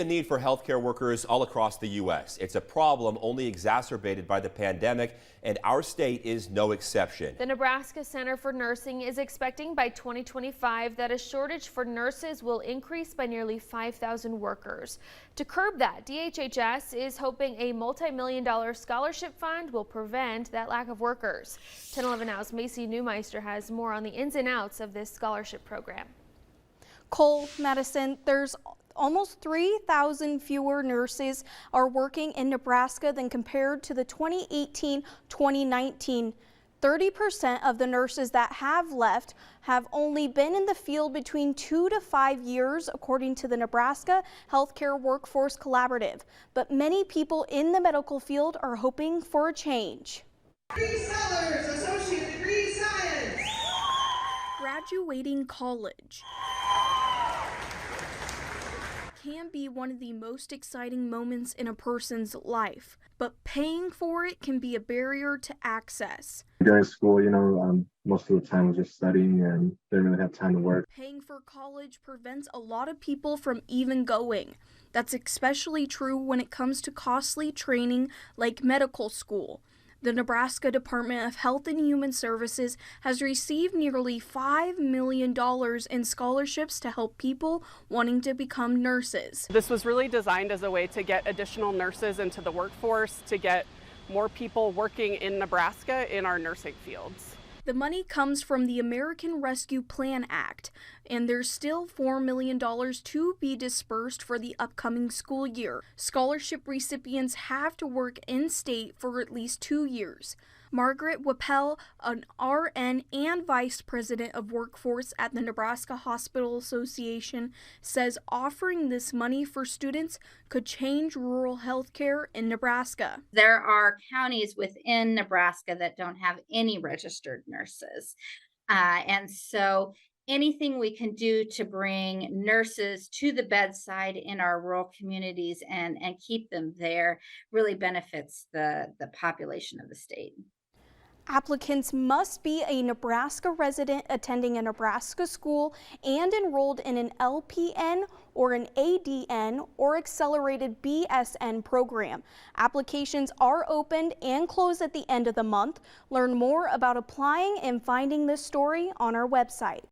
The need for healthcare workers all across the U.S. It's a problem only exacerbated by the pandemic, and our state is no exception. The Nebraska Center for Nursing is expecting by 2025 that a shortage for nurses will increase by nearly 5,000 workers. To curb that, DHHS is hoping a multi-million-dollar scholarship fund will prevent that lack of workers. 1011 Now's Macy Newmeister has more on the ins and outs of this scholarship program. Cole, Madison, there's almost 3,000 fewer nurses are working in Nebraska than compared to the 2018-2019. 30% of the nurses that have left have only been in the field between 2 to 5 years, according to the Nebraska Healthcare Workforce Collaborative. But many people in the medical field are hoping for a change. Sellers, Associate Degree Science. Graduating college can be one of the most exciting moments in a person's life, but paying for it can be a barrier to access. During school, most of the time I was just studying and didn't really have time to work. Paying for college prevents a lot of people from even going. That's especially true when it comes to costly training like medical school. The Nebraska Department of Health and Human Services has received nearly $5 million in scholarships to help people wanting to become nurses. This was really designed as a way to get additional nurses into the workforce, to get more people working in Nebraska in our nursing fields. The money comes from the American Rescue Plan Act, and there's still $4 million to be dispersed for the upcoming school year. Scholarship recipients have to work in-state for at least 2 years. Margaret Wappel, an RN and Vice President of Workforce at the Nebraska Hospital Association, says offering this money for students could change rural health care in Nebraska. There are counties within Nebraska that don't have any registered nurses. And so anything we can do to bring nurses to the bedside in our rural communities and keep them there really benefits the population of the state. Applicants must be a Nebraska resident attending a Nebraska school and enrolled in an LPN or an ADN or accelerated BSN program. Applications are opened and close at the end of the month. Learn more about applying and finding this story on our website.